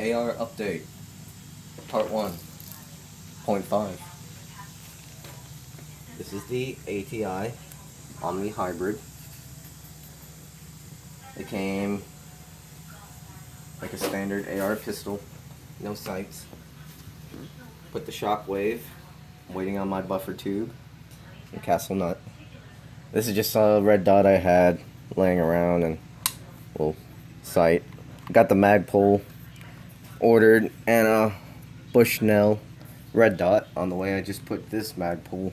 AR update, part 1.5. This is the ATI Omni Hybrid. It came like a standard AR pistol, no sights. Put the shockwave, I'm waiting on my buffer tube, and castle nut. This is just a red dot I had laying around and little sight. Got the Magpul ordered and a Bushnell red dot on the way. I just put this Magpul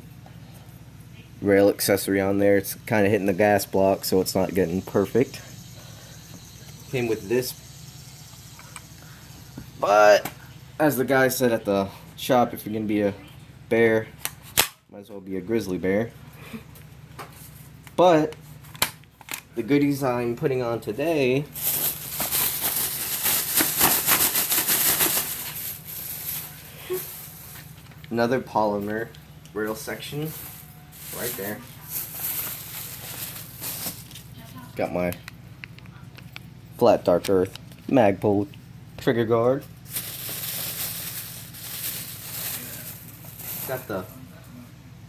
rail accessory on there. It's kind of hitting the gas block, so it's not getting perfect. Came with this, but as the guy said at the shop, if you're gonna be a bear, might as well be a grizzly bear. But the goodies I'm putting on today another polymer rail section right there. Got my flat dark earth Magpul trigger guard. Got the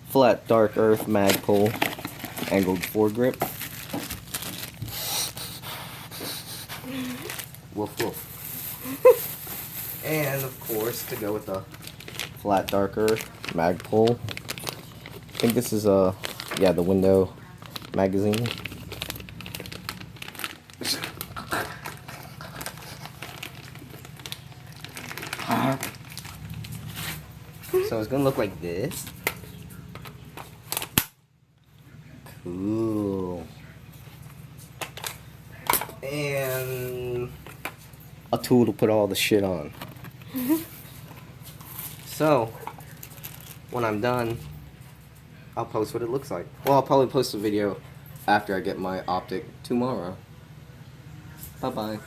flat dark earth Magpul angled foregrip. Woof woof. And of course, to go with the flat dark earth Magpul, I think this is the window magazine. So it's gonna look like this. Cool. And a tool to put all the shit on. So when I'm done, I'll post what it looks like. Well, I'll probably post a video after I get my optic tomorrow. Bye bye.